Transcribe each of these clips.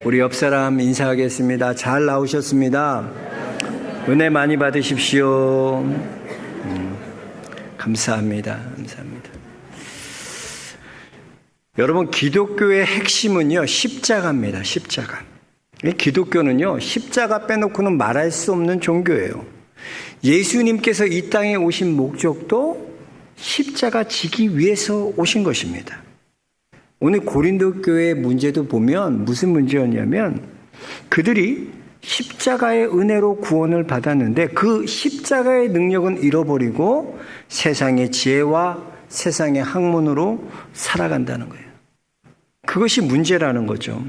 우리 옆 사람 인사하겠습니다. 잘 나오셨습니다. 은혜 많이 받으십시오. 감사합니다. 감사합니다. 여러분, 기독교의 핵심은요, 십자가입니다. 십자가. 기독교는요, 십자가 빼놓고는 말할 수 없는 종교예요. 예수님께서 이 땅에 오신 목적도 십자가 지기 위해서 오신 것입니다. 오늘 고린도 교회의 문제도 보면 무슨 문제였냐면, 그들이 십자가의 은혜로 구원을 받았는데 그 십자가의 능력은 잃어버리고 세상의 지혜와 세상의 학문으로 살아간다는 거예요. 그것이 문제라는 거죠.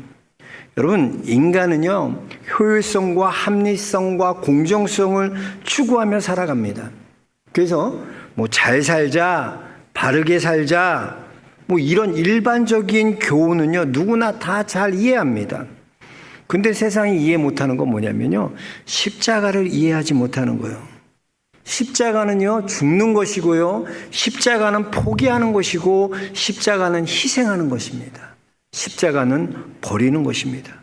여러분, 인간은요, 효율성과 합리성과 공정성을 추구하며 살아갑니다. 그래서 잘 살자, 바르게 살자, 이런 일반적인 교훈은요, 누구나 다 잘 이해합니다. 근데 세상이 이해 못하는 건 뭐냐면요, 십자가를 이해하지 못하는 거예요. 십자가는요, 죽는 것이고요, 십자가는 포기하는 것이고, 십자가는 희생하는 것입니다. 십자가는 버리는 것입니다.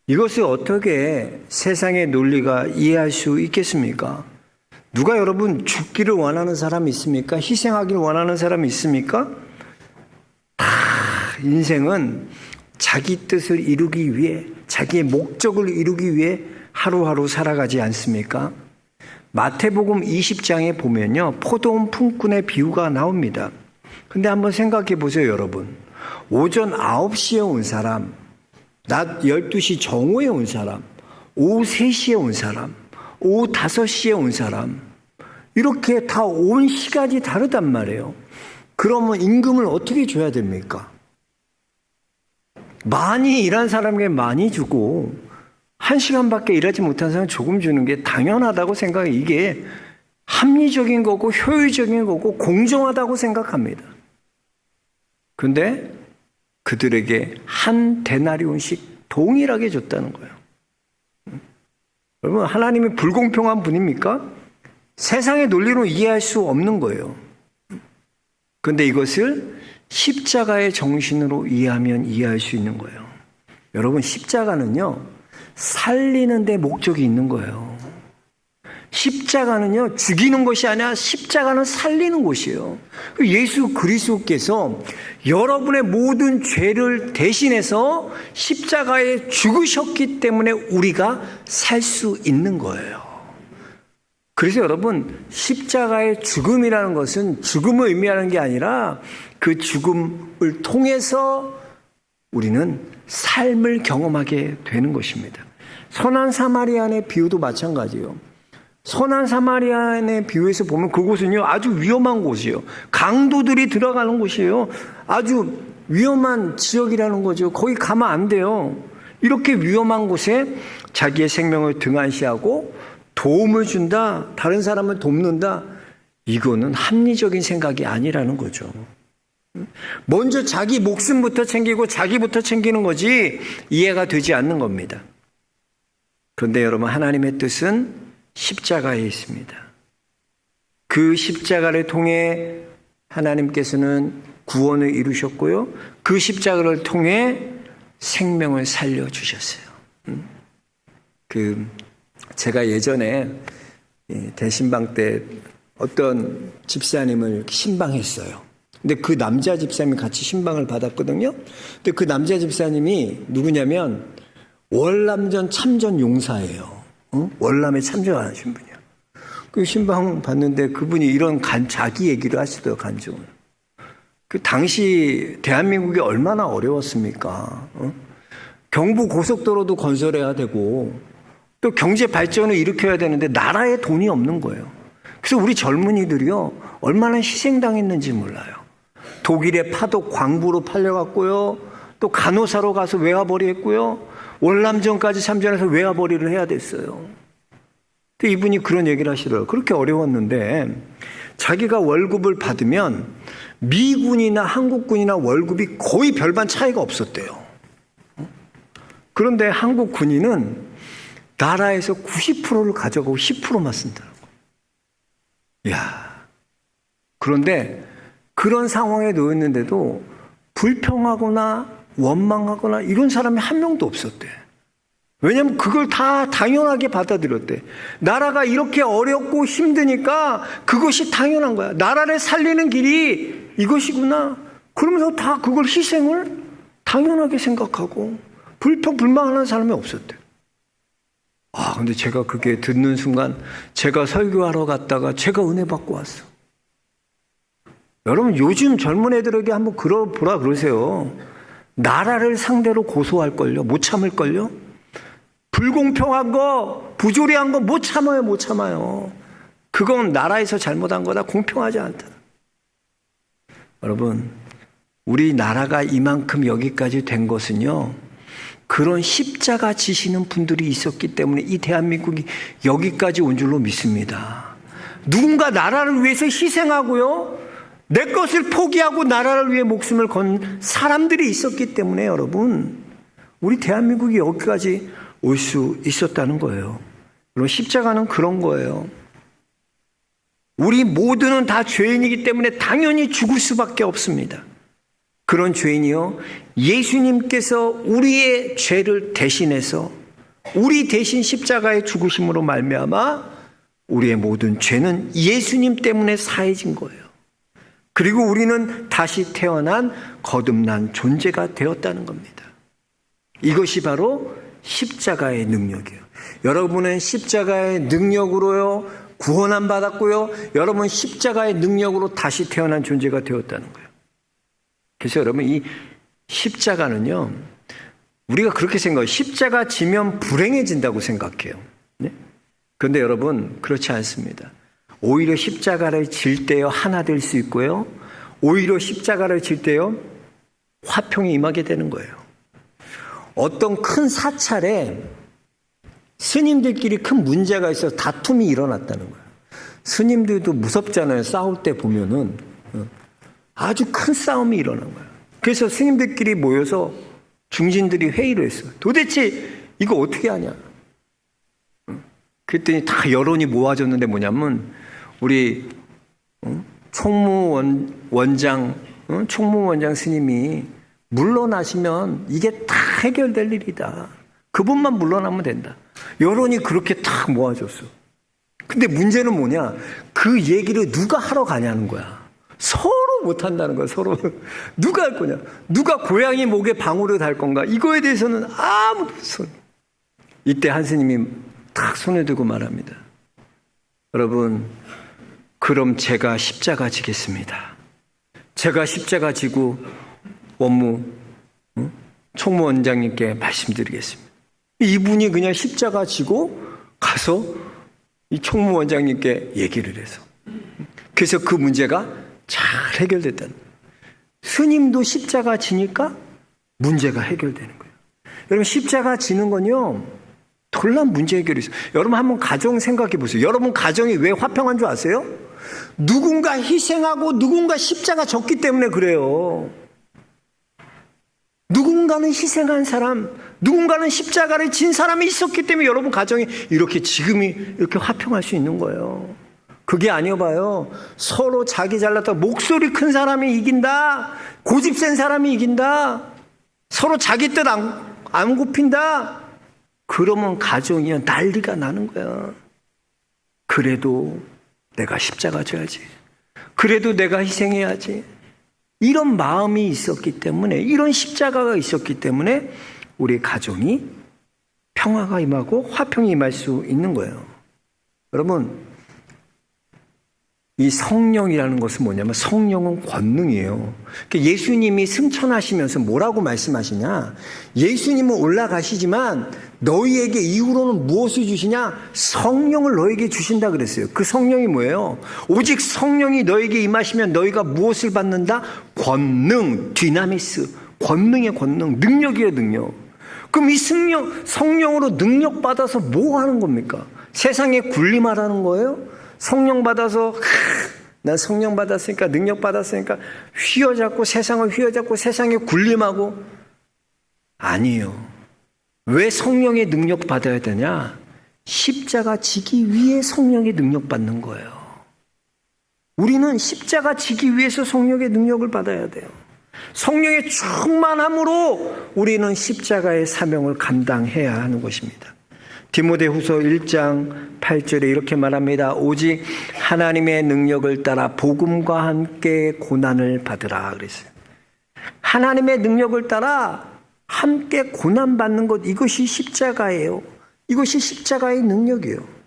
이것을 어떻게 세상의 논리가 이해할 수 있겠습니까? 누가 여러분 죽기를 원하는 사람이 있습니까? 희생하기를 원하는 사람이 있습니까? 다 인생은 자기 뜻을 이루기 위해, 자기의 목적을 이루기 위해 하루하루 살아가지 않습니까? 마태복음 20장에 보면요, 포도원 품꾼의 비유가 나옵니다. 근데 한번 생각해 보세요, 여러분. 오전 9시에 온 사람, 낮 12시 정오에 온 사람, 오후 3시에 온 사람, 오후 5시에 온 사람, 이렇게 다 온 시간이 다르단 말이에요. 그러면 임금을 어떻게 줘야 됩니까? 많이 일한 사람에게 많이 주고 1시간밖에 일하지 못한 사람은 조금 주는 게 당연하다고 생각해요. 이게 합리적인 거고 효율적인 거고 공정하다고 생각합니다. 그런데 그들에게 한 데나리온씩 동일하게 줬다는 거예요. 여러분, 하나님이 불공평한 분입니까? 세상의 논리로 이해할 수 없는 거예요. 그런데 이것을 십자가의 정신으로 이해하면 이해할 수 있는 거예요. 여러분, 십자가는요, 살리는 데 목적이 있는 거예요. 십자가는요, 죽이는 것이 아니라 십자가는 살리는 것이에요. 예수 그리스도께서 여러분의 모든 죄를 대신해서 십자가에 죽으셨기 때문에 우리가 살 수 있는 거예요. 그래서 여러분, 십자가의 죽음이라는 것은 죽음을 의미하는 게 아니라 그 죽음을 통해서 우리는 삶을 경험하게 되는 것입니다. 선한 사마리아인의 비유도 마찬가지예요. 선한 사마리아인의 비유에서 보면 그곳은요, 아주 위험한 곳이에요. 강도들이 들어가는 곳이에요. 아주 위험한 지역이라는 거죠. 거기 가면 안 돼요. 이렇게 위험한 곳에 자기의 생명을 등한시하고 도움을 준다, 다른 사람을 돕는다, 이거는 합리적인 생각이 아니라는 거죠. 먼저 자기 목숨부터 챙기고 자기부터 챙기는 거지 이해가 되지 않는 겁니다. 그런데 여러분, 하나님의 뜻은 십자가에 있습니다. 그 십자가를 통해 하나님께서는 구원을 이루셨고요, 그 십자가를 통해 생명을 살려주셨어요. 제가 예전에 대신방 때 어떤 집사님을 신방했어요. 근데 그 남자 집사님이 같이 신방을 받았거든요. 근데 그 남자 집사님이 누구냐면 월남전 참전 용사예요. 월남에 참전하신 분이야. 그 신방 받는데 그분이 이런 자기 얘기를 하시더라고요, 간증을. 그 당시 대한민국이 얼마나 어려웠습니까? 경부 고속도로도 건설해야 되고 또 경제 발전을 일으켜야 되는데 나라에 돈이 없는 거예요. 그래서 우리 젊은이들이요, 얼마나 희생당했는지 몰라요. 독일의 파독 광부로 팔려갔고요, 또 간호사로 가서 외화벌이 했고요, 월남전까지 참전해서 외화벌이를 해야 됐어요. 근데 이분이 그런 얘기를 하시더라고요. 그렇게 어려웠는데 자기가 월급을 받으면 미군이나 한국군이나 월급이 거의 별반 차이가 없었대요. 그런데 한국 군인은 나라에서 90%를 가져가고 10%만 쓴다고. 이야. 그런데 그런 상황에 놓였는데도 불평하거나 원망하거나 이런 사람이 한 명도 없었대. 왜냐하면 그걸 다 당연하게 받아들였대. 나라가 이렇게 어렵고 힘드니까 그것이 당연한 거야. 나라를 살리는 길이 이것이구나. 그러면서 다 그걸 희생을 당연하게 생각하고 불평불만하는 사람이 없었대. 근데 제가 그게 듣는 순간 제가 설교하러 갔다가 제가 은혜 받고 왔어. 여러분 요즘 젊은 애들에게 한번 보라 그러세요. 나라를 상대로 고소할걸요? 못 참을걸요? 불공평한 거, 부조리한 거 못 참아요, 못 참아요. 그건 나라에서 잘못한 거다, 공평하지 않다. 여러분, 우리나라가 이만큼 여기까지 된 것은요, 그런 십자가 지시는 분들이 있었기 때문에 이 대한민국이 여기까지 온 줄로 믿습니다. 누군가 나라를 위해서 희생하고요, 내 것을 포기하고 나라를 위해 목숨을 건 사람들이 있었기 때문에 여러분, 우리 대한민국이 여기까지 올 수 있었다는 거예요. 그럼 십자가는 그런 거예요. 우리 모두는 다 죄인이기 때문에 당연히 죽을 수밖에 없습니다. 그런 죄인이요, 예수님께서 우리의 죄를 대신해서 우리 대신 십자가의 죽으심으로 말미암아 우리의 모든 죄는 예수님 때문에 사해진 거예요. 그리고 우리는 다시 태어난 거듭난 존재가 되었다는 겁니다. 이것이 바로 십자가의 능력이에요. 여러분은 십자가의 능력으로요, 구원함 받았고요, 여러분 십자가의 능력으로 다시 태어난 존재가 되었다는 거예요. 그래서 여러분 이 십자가는요, 우리가 그렇게 생각해요. 십자가 지면 불행해진다고 생각해요. 네? 그런데 여러분 그렇지 않습니다. 오히려 십자가를 질 때요 하나 될 수 있고요, 오히려 십자가를 질 때요 화평이 임하게 되는 거예요. 어떤 큰 사찰에 스님들끼리 큰 문제가 있어서 다툼이 일어났다는 거예요. 스님들도 무섭잖아요. 싸울 때 보면은 아주 큰 싸움이 일어난 거예요. 그래서 스님들끼리 모여서 중진들이 회의를 했어요. 도대체 이거 어떻게 하냐. 그랬더니 다 여론이 모아졌는데 뭐냐면 우리 총무원장 스님이 물러나시면 이게 다 해결될 일이다. 그분만 물러나면 된다. 여론이 그렇게 딱 모아졌어. 근데 문제는 뭐냐? 그 얘기를 누가 하러 가냐는 거야. 서로 못 한다는 거야. 서로. 누가 할 거냐? 누가 고양이 목에 방울을 달 건가? 이거에 대해서는 아무도 없어. 이때 한 스님이 딱 손을 들고 말합니다. 여러분, 그럼 제가 십자가 지겠습니다. 제가 십자가 지고 총무원장님께 말씀드리겠습니다. 이분이 그냥 십자가 지고 가서 이 총무원장님께 얘기를 해서, 그래서 그 문제가 잘 해결됐다는 거예요. 스님도 십자가 지니까 문제가 해결되는 거예요. 여러분 십자가 지는 건요 놀라운 문제 해결이 있어요. 여러분 한번 가정 생각해 보세요. 여러분 가정이 왜 화평한 줄 아세요? 누군가 희생하고 누군가 십자가 졌기 때문에 그래요. 누군가는 희생한 사람, 누군가는 십자가를 진 사람이 있었기 때문에 여러분 가정이 이렇게 지금이 이렇게 화평할 수 있는 거예요. 그게 아니어 봐요. 서로 자기 잘났다, 목소리 큰 사람이 이긴다, 고집 센 사람이 이긴다, 서로 자기 뜻 안 굽힌다, 그러면 가정이 난리가 나는 거야. 그래도 내가 십자가 져야지, 그래도 내가 희생해야지, 이런 마음이 있었기 때문에, 이런 십자가가 있었기 때문에 우리 가정이 평화가 임하고 화평이 임할 수 있는 거예요. 여러분, 이 성령이라는 것은 뭐냐면 성령은 권능이에요. 예수님이 승천하시면서 뭐라고 말씀하시냐? 예수님은 올라가시지만 너희에게 이후로는 무엇을 주시냐? 성령을 너에게 주신다 그랬어요. 그 성령이 뭐예요? 오직 성령이 너에게 임하시면 너희가 무엇을 받는다? 권능, 디나미스, 권능의 권능, 능력이에요, 능력. 그럼 이 성령으로 능력 받아서 뭐 하는 겁니까? 세상에 군림하라는 거예요? 성령 받아서 난 성령 받았으니까, 능력 받았으니까 휘어잡고 세상을 휘어잡고 세상에 군림하고? 아니에요. 왜 성령의 능력 받아야 되냐? 십자가 지기 위해 성령의 능력 받는 거예요. 우리는 십자가 지기 위해서 성령의 능력을 받아야 돼요. 성령의 충만함으로 우리는 십자가의 사명을 감당해야 하는 것입니다. 디모데후서 1장 8절에 이렇게 말합니다. 오직 하나님의 능력을 따라 복음과 함께 고난을 받으라 그랬어요. 하나님의 능력을 따라 함께 고난받는 것, 이것이 십자가예요. 이것이 십자가의 능력이에요.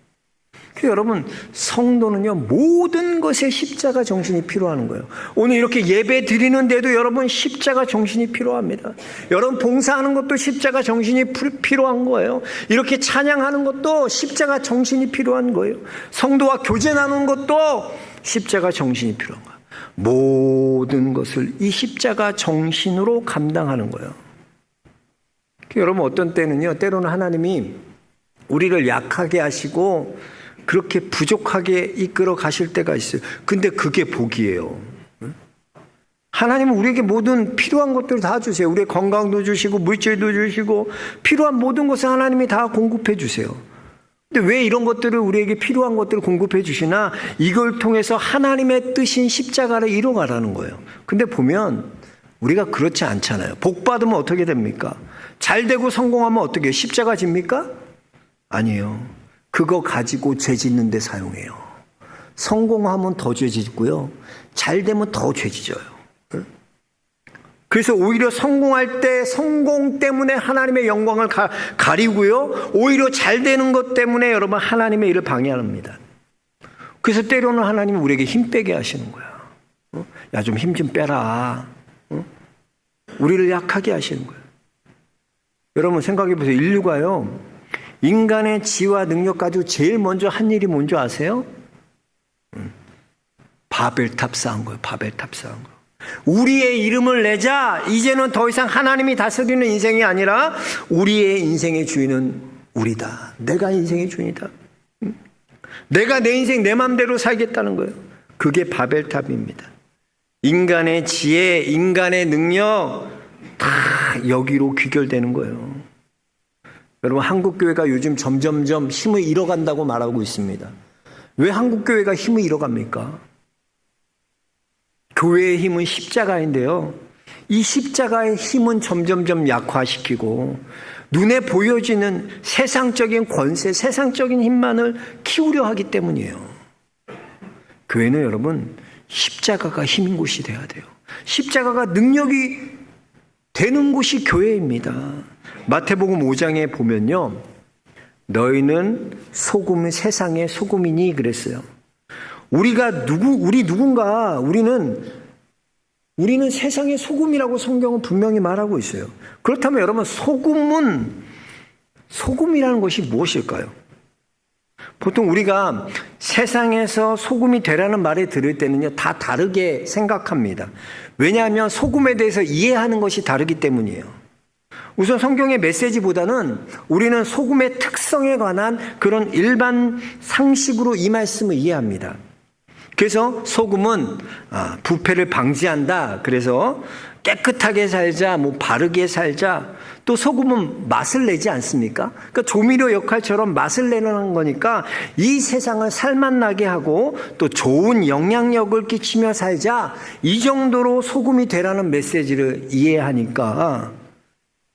여러분, 성도는요, 모든 것에 십자가 정신이 필요한 거예요. 오늘 이렇게 예배 드리는데도 여러분 십자가 정신이 필요합니다. 여러분 봉사하는 것도 십자가 정신이 필요한 거예요. 이렇게 찬양하는 것도 십자가 정신이 필요한 거예요. 성도와 교제 나누는 것도 십자가 정신이 필요한 거예요. 모든 것을 이 십자가 정신으로 감당하는 거예요. 여러분, 어떤 때는요, 때로는 하나님이 우리를 약하게 하시고 그렇게 부족하게 이끌어 가실 때가 있어요. 근데 그게 복이에요. 하나님은 우리에게 모든 필요한 것들을 다 주세요. 우리의 건강도 주시고 물질도 주시고 필요한 모든 것을 하나님이 다 공급해 주세요. 근데 왜 이런 것들을, 우리에게 필요한 것들을 공급해 주시나? 이걸 통해서 하나님의 뜻인 십자가를 이뤄가라는 거예요. 근데 보면 우리가 그렇지 않잖아요. 복 받으면 어떻게 됩니까? 잘 되고 성공하면 어떻게 해요? 십자가 집니까? 아니에요. 그거 가지고 죄 짓는 데 사용해요. 성공하면 더 죄 짓고요. 잘 되면 더 죄 짓어요. 그래서 오히려 성공할 때 성공 때문에 하나님의 영광을 가리고요. 오히려 잘 되는 것 때문에 여러분 하나님의 일을 방해합니다. 그래서 때로는 하나님은 우리에게 힘 빼게 하시는 거야. 야, 좀 힘 좀 빼라. 우리를 약하게 하시는 거예요. 여러분 생각해 보세요. 인류가요, 인간의 지와 능력 가지고 제일 먼저 한 일이 뭔지 아세요? 바벨탑 쌓은 거예요. 바벨탑 쌓은 거. 우리의 이름을 내자. 이제는 더 이상 하나님이 다스리는 인생이 아니라 우리의 인생의 주인은 우리다. 내가 인생의 주인이다. 내가 내 인생 내 마음대로 살겠다는 거예요. 그게 바벨탑입니다. 인간의 지혜, 인간의 능력 다 여기로 귀결되는 거예요. 여러분, 한국교회가 요즘 점점점 힘을 잃어간다고 말하고 있습니다. 왜 한국교회가 힘을 잃어갑니까? 교회의 힘은 십자가인데요. 이 십자가의 힘은 점점점 약화시키고 눈에 보여지는 세상적인 권세, 세상적인 힘만을 키우려 하기 때문이에요. 교회는 여러분 십자가가 힘인 곳이 돼야 돼요. 십자가가 능력이 되는 곳이 교회입니다. 마태복음 5장에 보면요, 너희는 세상의 소금이니 그랬어요. 우리 누군가, 우리는 세상의 소금이라고 성경은 분명히 말하고 있어요. 그렇다면 여러분, 소금이라는 것이 무엇일까요? 보통 우리가 세상에서 소금이 되라는 말을 들을 때는요, 다 다르게 생각합니다. 왜냐하면 소금에 대해서 이해하는 것이 다르기 때문이에요. 우선 성경의 메시지보다는 우리는 소금의 특성에 관한 그런 일반 상식으로 이 말씀을 이해합니다. 그래서 소금은 부패를 방지한다. 그래서 깨끗하게 살자, 바르게 살자. 또 소금은 맛을 내지 않습니까? 그러니까 조미료 역할처럼 맛을 내는 거니까 이 세상을 살맛나게 하고 또 좋은 영향력을 끼치며 살자. 이 정도로 소금이 되라는 메시지를 이해하니까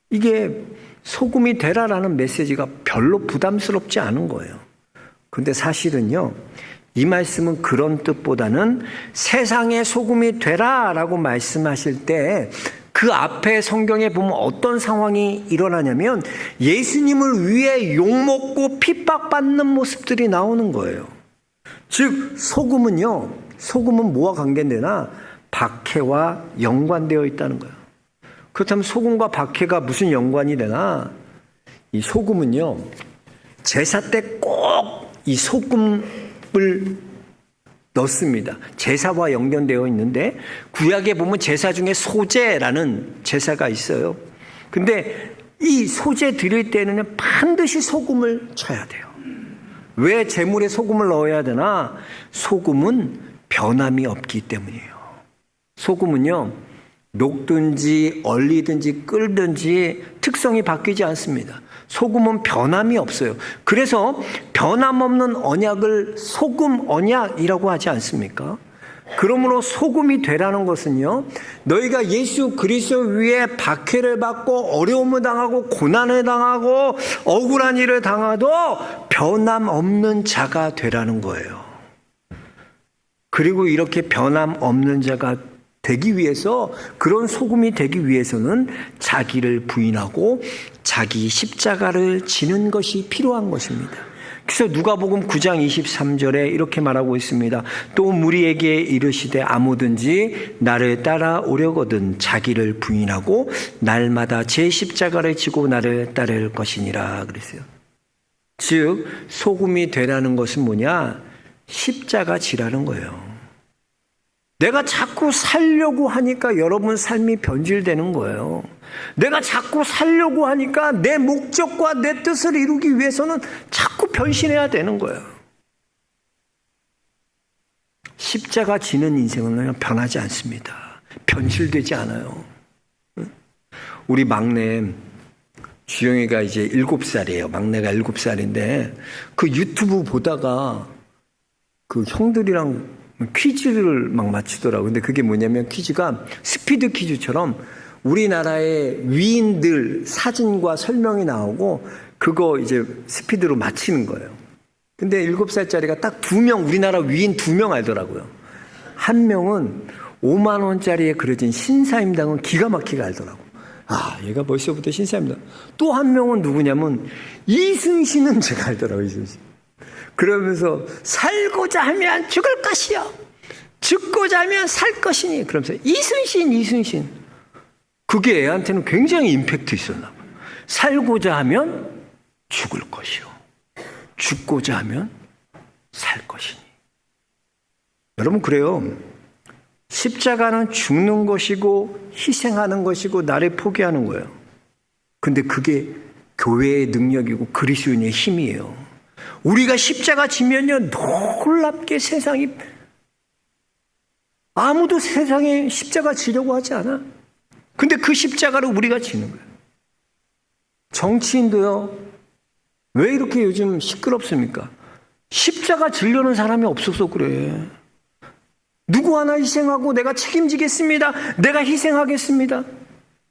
이게 소금이 되라라는 메시지가 별로 부담스럽지 않은 거예요. 근데 사실은요, 이 말씀은 그런 뜻보다는 세상의 소금이 되라라고 말씀하실 때 그 앞에 성경에 보면 어떤 상황이 일어나냐면 예수님을 위해 욕먹고 핍박받는 모습들이 나오는 거예요. 즉 소금은 뭐와 관계되나? 박해와 연관되어 있다는 거예요. 그렇다면 소금과 박해가 무슨 연관이 되나? 이 소금은요, 제사 때 꼭 이 소금을 넣습니다. 제사와 연관되어 있는데 구약에 보면 제사 중에 소제라는 제사가 있어요. 근데 이 소제 드릴 때는 반드시 소금을 쳐야 돼요. 왜 제물에 소금을 넣어야 되나? 소금은 변함이 없기 때문이에요. 소금은요, 녹든지 얼리든지 끓든지 특성이 바뀌지 않습니다. 소금은 변함이 없어요. 그래서 변함없는 언약을 소금 언약이라고 하지 않습니까? 그러므로 소금이 되라는 것은요, 너희가 예수 그리스도 위에 박해를 받고 어려움을 당하고 고난을 당하고 억울한 일을 당하도 변함없는 자가 되라는 거예요. 그리고 이렇게 변함없는 자가 되기 위해서, 그런 소금이 되기 위해서는 자기를 부인하고 자기 십자가를 지는 것이 필요한 것입니다. 그래서 누가복음 9장 23절에 이렇게 말하고 있습니다. 또 무리에게 이르시되 아무든지 나를 따라오려거든 자기를 부인하고 날마다 제 십자가를 지고 나를 따를 것이니라 그랬어요. 즉 소금이 되라는 것은 뭐냐? 십자가 지라는 거예요. 내가 자꾸 살려고 하니까 여러분 삶이 변질되는 거예요. 내가 자꾸 살려고 하니까 내 목적과 내 뜻을 이루기 위해서는 자꾸 변신해야 되는 거예요. 십자가 지는 인생은 변하지 않습니다. 변질되지 않아요. 우리 막내 주영이가 이제 7살이에요. 막내가 7살인데 그 유튜브 보다가 그 형들이랑 퀴즈를 막 맞추더라고요. 근데 그게 뭐냐면 퀴즈가 스피드 퀴즈처럼 우리나라의 위인들 사진과 설명이 나오고 그거 이제 스피드로 맞히는 거예요. 근데 7살짜리가 딱 2명, 우리나라 위인 2명 알더라고요. 한 명은 5만 원짜리에 그려진 신사임당은 기가 막히게 알더라고. 아, 얘가 벌써부터 신사임당. 또 한 명은 누구냐면 이순신은 제가 알더라고요. 이순신. 그러면서 살고자 하면 죽을 것이요, 죽고자 하면 살 것이니. 그러면서 이순신. 그게 애한테는 굉장히 임팩트 있었나 봐요. 살고자 하면 죽을 것이요, 죽고자 하면 살 것이니. 여러분 그래요. 십자가는 죽는 것이고 희생하는 것이고 나를 포기하는 거예요. 근데 그게 교회의 능력이고 그리스도인의 힘이에요. 우리가 십자가 지면요, 놀랍게 세상이, 아무도 세상에 십자가 지려고 하지 않아. 근데 그 십자가를 우리가 지는 거예요. 정치인도요, 왜 이렇게 요즘 시끄럽습니까? 십자가 지려는 사람이 없어서 그래. 누구 하나 희생하고 내가 책임지겠습니다, 내가 희생하겠습니다,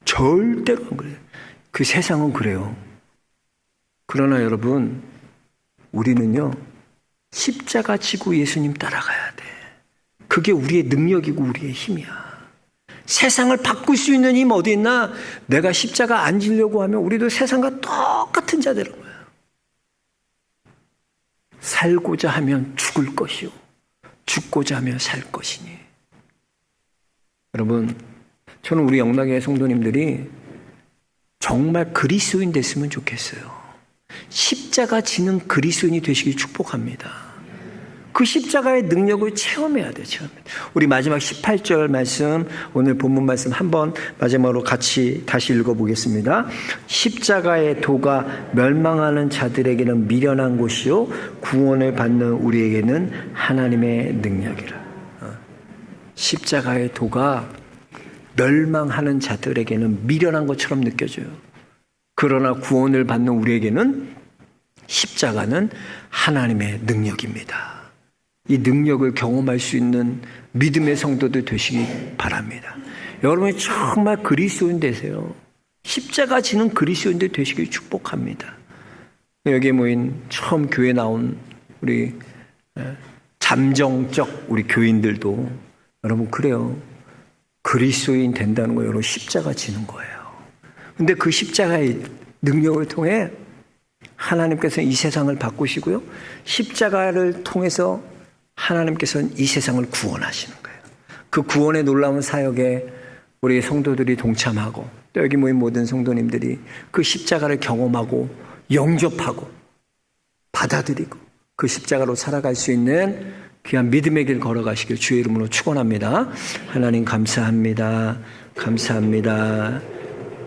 절대로 안 그래요. 그 세상은 그래요. 그러나 여러분, 우리는요, 십자가 지고 예수님 따라가야 돼. 그게 우리의 능력이고 우리의 힘이야. 세상을 바꿀 수 있는 힘 어디 있나? 내가 십자가 안 지려고 하면 우리도 세상과 똑같은 자 되는 거예요. 살고자 하면 죽을 것이요, 죽고자 하면 살 것이니. 여러분, 저는 우리 영락의 성도님들이 정말 그리스도인 됐으면 좋겠어요. 십자가 지는 그리스도인이 되시길 축복합니다. 그 십자가의 능력을 체험해야 돼요. 우리 마지막 18절 말씀, 오늘 본문 말씀 한번 마지막으로 같이 다시 읽어보겠습니다. 십자가의 도가 멸망하는 자들에게는 미련한 곳이요 구원을 받는 우리에게는 하나님의 능력이라. 십자가의 도가 멸망하는 자들에게는 미련한 것처럼 느껴져요. 그러나 구원을 받는 우리에게는 십자가는 하나님의 능력입니다. 이 능력을 경험할 수 있는 믿음의 성도들 되시기 바랍니다. 여러분이 정말 그리스도인 되세요. 십자가 지는 그리스도인들 되시길 축복합니다. 여기에 모인 처음 교회 나온 우리 잠정적 우리 교인들도 여러분 그래요. 그리스도인 된다는 거 여러분 십자가 지는 거예요. 근데 그 십자가의 능력을 통해 하나님께서는 이 세상을 바꾸시고요, 십자가를 통해서 하나님께서는 이 세상을 구원하시는 거예요. 그 구원의 놀라운 사역에 우리 성도들이 동참하고 또 여기 모인 모든 성도님들이 그 십자가를 경험하고 영접하고 받아들이고 그 십자가로 살아갈 수 있는 귀한 믿음의 길 걸어가시길 주의 이름으로 축원합니다. 하나님 감사합니다. 감사합니다.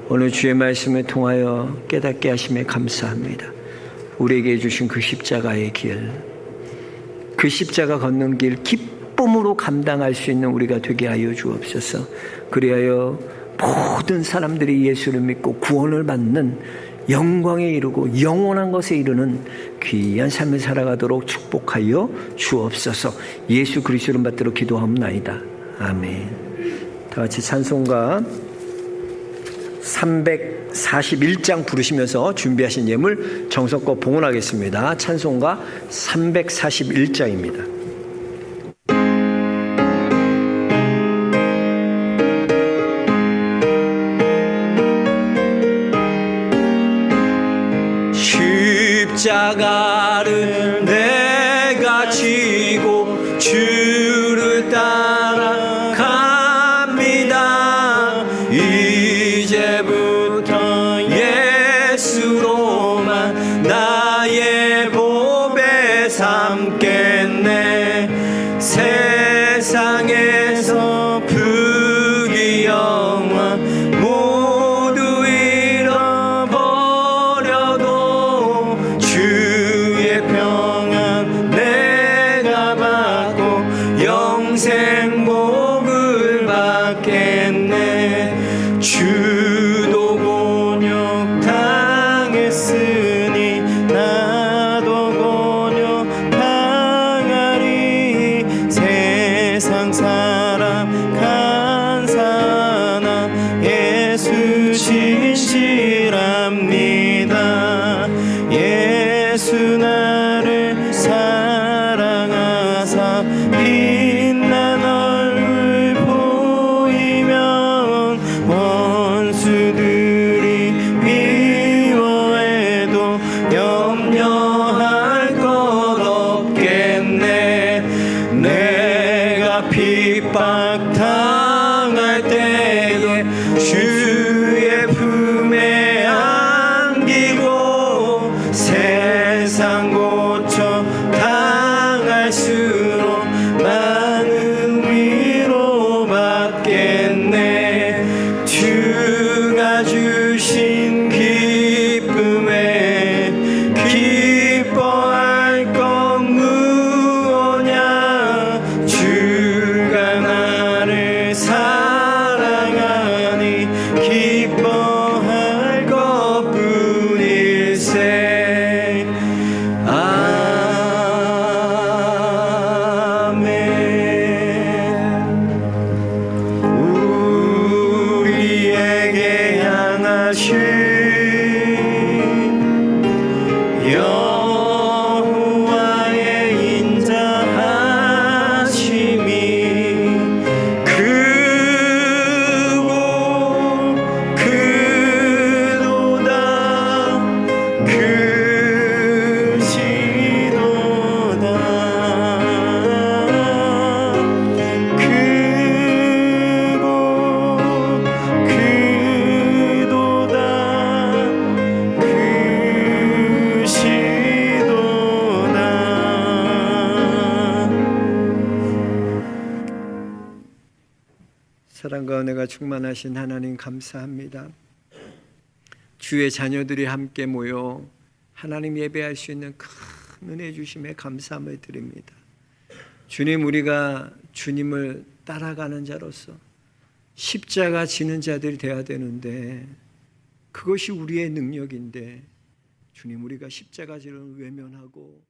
오늘 주의 말씀을 통하여 깨닫게 하심에 감사합니다. 우리에게 주신 그 십자가의 길, 그 십자가 걷는 길 기쁨으로 감당할 수 있는 우리가 되게 하여 주옵소서. 그리하여 모든 사람들이 예수를 믿고 구원을 받는 영광에 이르고 영원한 것에 이르는 귀한 삶을 살아가도록 축복하여 주옵소서. 예수 그리스도를 받들어 기도하옵나이다. 아멘. 다 같이 찬송가 341장 부르시면서 준비하신 예물 정성껏 봉헌하겠습니다. 찬송가 341장입니다. 십자가를 내가 지고 주를 따라갑니다. 이제부터 예수로만 나의 보배 삼겠네. 세상에서 부귀 영화 모두 잃어버려도 주의 평안 내가 받고 영생 복을 받겠네. 주도 곤욕 당했으니 나도 곤욕 당하리. 세상 사람 간사하나 예수 진실합니다. 예수 나를 사랑하사 빛난 얼굴 보이면 원수들이 미워해도 염려할 것 없겠네. 내가 핍박 당할 때에 주의 품에 안기고 세상 고쳐 당할수록 많은 위로 받겠네. 주가 주신 기쁨에 기뻐할 것 무엇냐. 주가 나를 사랑하니 기뻐할 것뿐일세. 아멘. 우리에게 향하신 여호와의 인자하심이 크고 크도다. 크시도다. 크고 사랑과 은혜가 충만하신 하나님 감사합니다. 주의 자녀들이 함께 모여 하나님 예배할 수 있는 큰 은혜 주심에 감사함을 드립니다. 주님, 우리가 주님을 따라가는 자로서 십자가 지는 자들이 되어야 되는데 그것이 우리의 능력인데 주님, 우리가 십자가 지를 외면하고